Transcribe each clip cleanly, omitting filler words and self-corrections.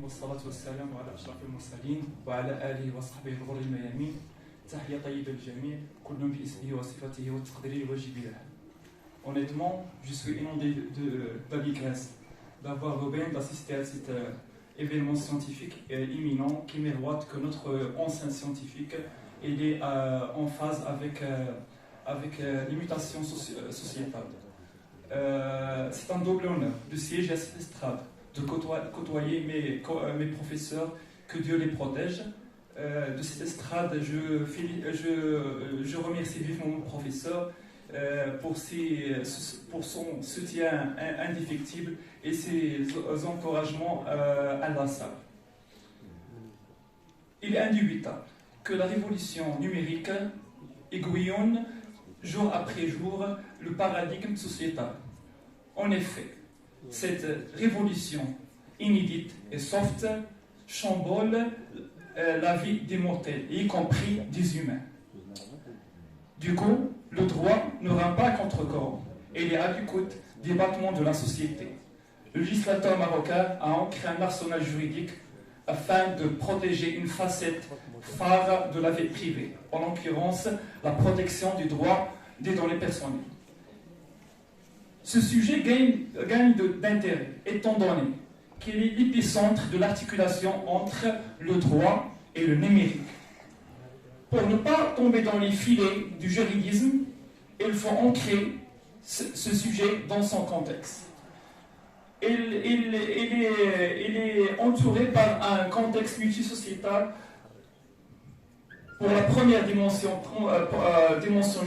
والصلاة والسلام على أشرف المرسلين وعلى آله وصحبه الغر الميامين. تحية طيبة للجميع كل باسمه وصفته والتقدير الواجب له. Honnêtement, je suis inondé d'allégresse d'avoir l'aubaine d'assister à cet événement scientifique imminent qui mérite que notre enceinte scientifique est en phase avec les mutations sociétales. C'est un double honneur de siéger à cette estrade, de côtoyer mes professeurs, que Dieu les protège. De cette estrade, je remercie vivement mon professeur pour son soutien indéfectible et ses encouragements inlassables. Il est indubitable que la révolution numérique aiguillonne jour après jour le paradigme sociétal. En effet, cette révolution inédite et soft chamboule la vie des mortels, y compris des humains. Du coup, le droit ne rend pas contre-corps et il est à l'écoute des battements de la société. Le législateur marocain a ancré un arsenal juridique afin de protéger une facette phare de la vie privée, en l'occurrence la protection du droit des données personnelles. Ce sujet gagne d'intérêt étant donné qu'il est l'épicentre de l'articulation entre le droit et le numérique. Pour ne pas tomber dans les filets du juridisme, il faut ancrer ce sujet dans son contexte. Il est entouré par un contexte multisociétal. Pour la première dimension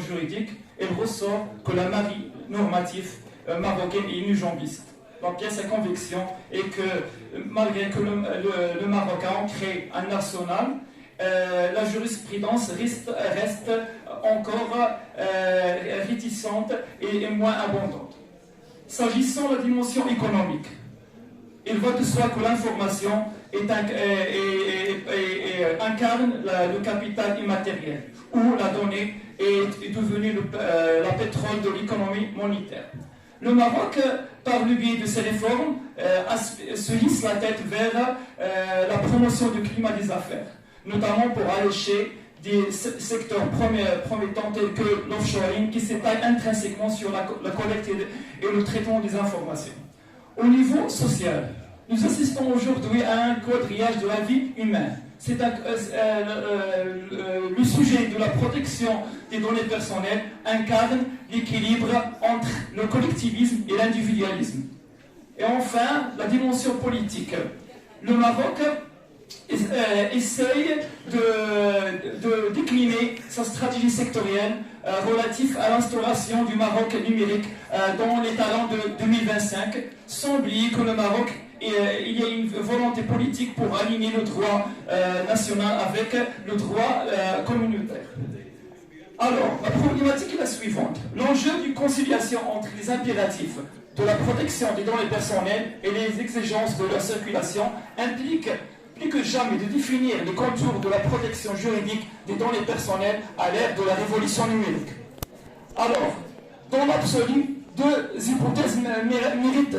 juridique, il ressort que la marie normative marocaine est unijambiste. La pièce à conviction est que malgré que le Maroc a ancré un arsenal, la jurisprudence reste encore réticente et moins abondante. S'agissant de la dimension économique, il va de soi que l'information incarne le capital immatériel, où la donnée est devenue la pétrole de l'économie monétaire. Le Maroc, par le biais de ses réformes, se hisse la tête vers la promotion du climat des affaires, notamment pour allécher des secteurs promettants tels que l'offshoring qui s'étale intrinsèquement sur la collecte et le traitement des informations. Au niveau social, nous assistons aujourd'hui à un quadrillage de la vie humaine. C'est le sujet de la protection des données personnelles incarne l'équilibre entre le collectivisme et l'individualisme. Et enfin, la dimension politique. Le Maroc essaye de décliner sa stratégie sectorielle relative à l'instauration du Maroc numérique dans les talents de 2025, sans oublier que le Maroc, il y a une volonté politique pour aligner le droit national avec le droit communautaire. Alors, la problématique est la suivante. L'enjeu d'une conciliation entre les impératifs de la protection des données personnelles et les exigences de leur circulation implique plus que jamais de définir les contours de la protection juridique des données personnelles à l'ère de la révolution numérique. Alors, dans l'absolu, deux hypothèses méritent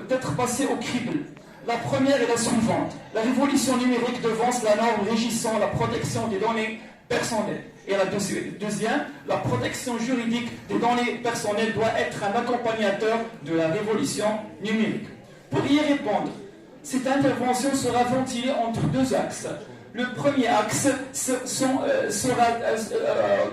d'être passées au crible. La première est la suivante. La révolution numérique devance la norme régissant la protection des données personnelles. Et la deuxième, la protection juridique des données personnelles doit être un accompagnateur de la révolution numérique. Pour y répondre, cette intervention sera ventilée entre deux axes. Le premier axe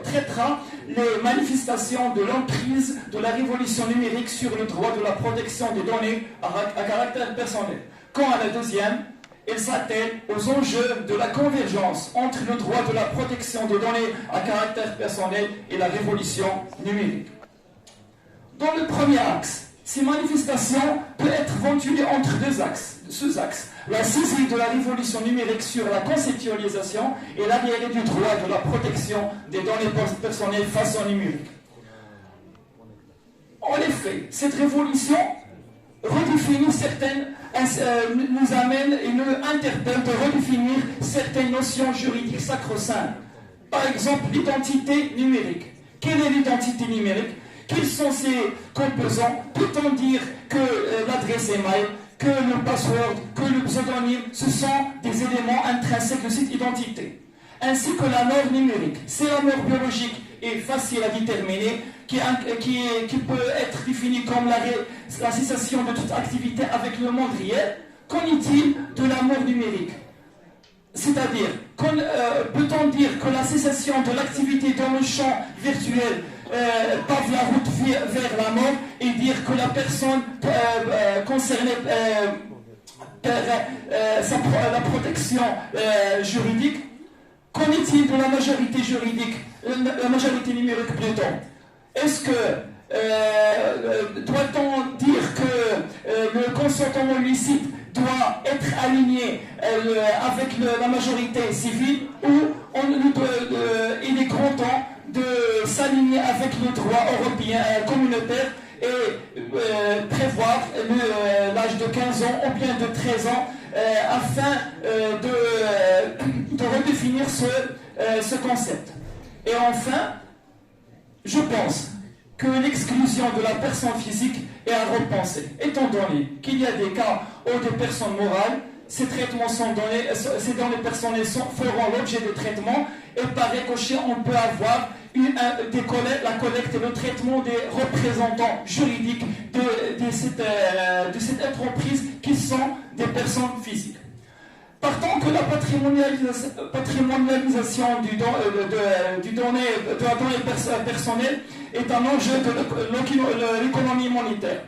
traitera les manifestations de l'emprise de la révolution numérique sur le droit de la protection des données à caractère personnel. Quant à la deuxième, elle s'attelle aux enjeux de la convergence entre le droit de la protection des données à caractère personnel et la révolution numérique. Dans le premier axe, ces manifestations peuvent être ventilées entre deux sous-axes. La saisie de la révolution numérique sur la conceptualisation et l'arriéré du droit de la protection des données personnelles façon numérique. En effet, cette révolution redéfinit nous amène et nous interpelle de redéfinir certaines notions juridiques sacro-saintes. Par exemple, l'identité numérique. Quelle est l'identité numérique? Quels sont ses composants? Peut-on dire que l'adresse email, que le password, que le pseudonyme, ce sont des éléments intrinsèques de cette identité. Ainsi que la mort numérique. C'est la mort biologique et facile à déterminer, qui peut être définie comme la cessation de toute activité avec le monde réel. Qu'en est-il de la mort numérique? C'est-à-dire, peut-on dire que la cessation de l'activité dans le champ virtuel pave la route vers la mort et dire que la personne concernée perd la protection juridique? Qu'en est-il de la majorité juridique, la majorité numérique plutôt? Est-ce que doit-on dire que le consentement licite doit être aligné avec la majorité civile ou il est grand temps de s'aligner avec le droit européen communautaire et prévoir l'âge de 15 ans ou bien de 13 ans afin de redéfinir ce concept. Et enfin, je pense que l'exclusion de la personne physique est à repenser, étant donné qu'il y a des cas où des personnes morales, ces traitements sont donnés, ces données personnelles feront l'objet de traitements, et par ricochet, on peut avoir la collecte et le traitement des représentants juridiques de cette entreprise qui sont des personnes physiques. Partant que la patrimonialisation de la donnée personnelle est un enjeu de l'économie monétaire.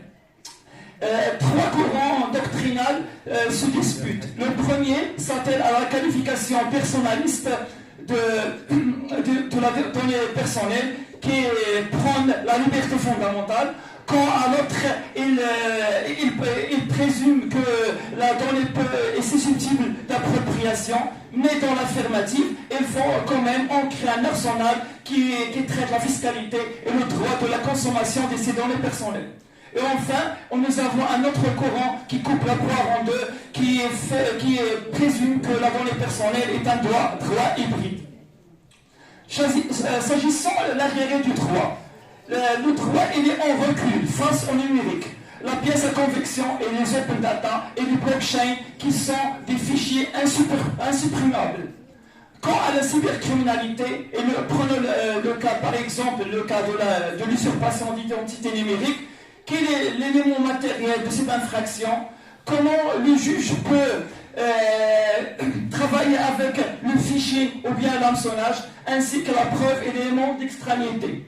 Trois courants doctrinaux se disputent. Le premier s'attelle à la qualification personnaliste de la donnée personnelle qui prône la liberté fondamentale, quand à l'autre il présume que la donnée est susceptible d'appropriation, mais dans l'affirmative, il faut quand même ancrer un arsenal qui traite la fiscalité et le droit de la consommation de ces données personnelles. Et enfin, nous avons un autre courant qui coupe la poire en deux, qui présume que la donnée personnelle est un droit hybride. S'agissant de l'arriéré du droit, le droit il est en recul face au numérique. La pièce à convection et les open data et les blockchains qui sont des fichiers insupprimables. Quant à la cybercriminalité, et prenons le cas par exemple, le cas de l'usurpation d'identité numérique, quel est l'élément matériel de cette infraction? Comment le juge peut travailler avec le fichier ou bien l'hameçonnage, ainsi que la preuve et l'élément d'extranéité?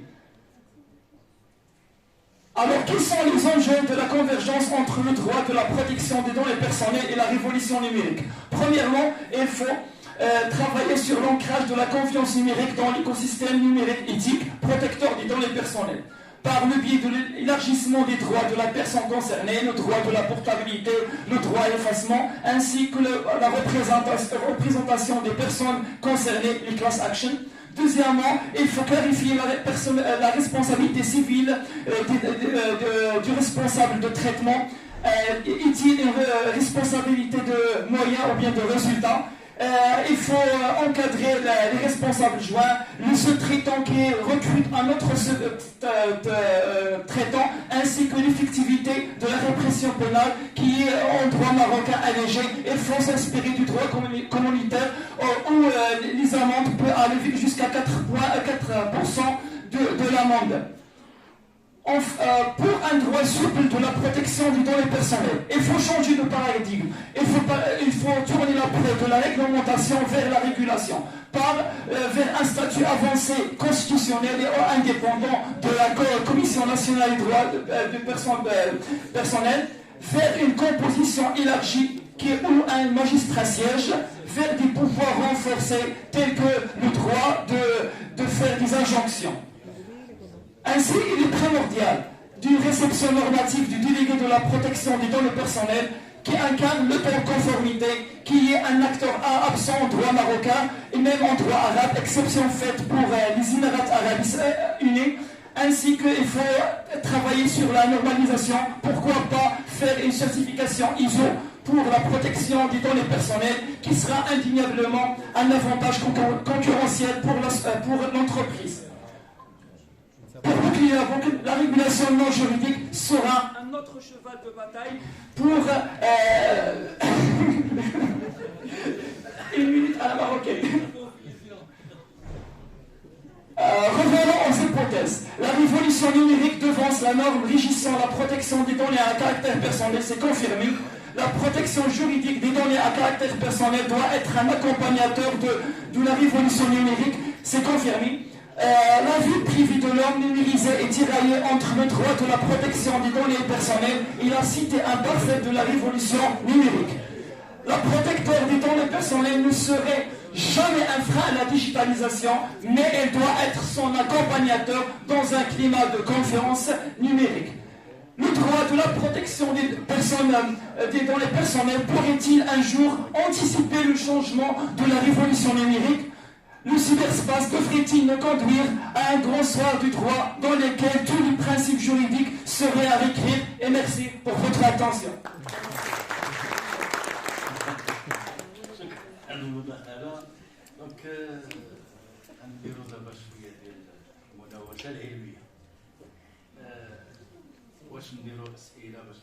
Alors, quels sont les enjeux de la convergence entre le droit de la protection des données personnelles et la révolution numérique? Premièrement, il faut travailler sur l'ancrage de la confiance numérique dans l'écosystème numérique éthique protecteur des données personnelles, par le biais de l'élargissement des droits de la personne concernée, le droit de la portabilité, le droit à l'effacement, ainsi que la représentation des personnes concernées, les class actions. Deuxièmement, il faut clarifier la responsabilité civile du responsable de traitement. Est-il une responsabilité de moyens ou bien de résultats? Il faut encadrer les responsables joints, le sous-traitant qui recrute un autre traitant, ainsi que l'effectivité de la répression pénale qui est en droit marocain allégé. Il faut s'inspirer du droit communautaire où les amendes peuvent aller jusqu'à 4% de l'amende. Pour un droit souple de la protection des données personnelles, il faut changer de paradigme. Il faut tourner la proie de la réglementation vers la régulation, vers un statut avancé constitutionnel et indépendant de la Commission nationale des droits des personnes personnelles, vers une composition élargie où un magistrat siège, vers des pouvoirs renforcés tels que le droit de faire des injonctions. Ainsi, il est primordial d'une réception normative du délégué de la protection des données personnelles qui incarne le droit de conformité, qui est un acteur absent en droit marocain et même en droit arabe, exception faite pour les Émirats arabes unis, ainsi qu'il faut travailler sur la normalisation, pourquoi pas faire une certification ISO pour la protection des données personnelles qui sera indéniablement un avantage concurrentiel pour l'entreprise. Pour conclure, la régulation non juridique sera un notre cheval de bataille pour une minute à la marocaine. Revenons aux hypothèses. La révolution numérique devance la norme régissant la protection des données à caractère personnel, c'est confirmé. La protection juridique des données à caractère personnel doit être un accompagnateur de la révolution numérique, c'est confirmé. La vie privée de l'homme numérisée est tiraillée entre le droit de la protection des données personnelles et la cité imparfaite de la révolution numérique. La protecteur des données personnelles ne serait jamais un frein à la digitalisation, mais elle doit être son accompagnateur dans un climat de confiance numérique. Le droit de la protection des données personnelles pourrait-il un jour anticiper le changement de la révolution numérique? Le cyberspace devrait-il nous conduire à un grand soir du droit dans lequel tous les principes juridiques seraient à réécrire? Et merci pour votre attention. دونك غنديرو دابا شويه ديال المناوشه العلميه واش نديرو اسئله باش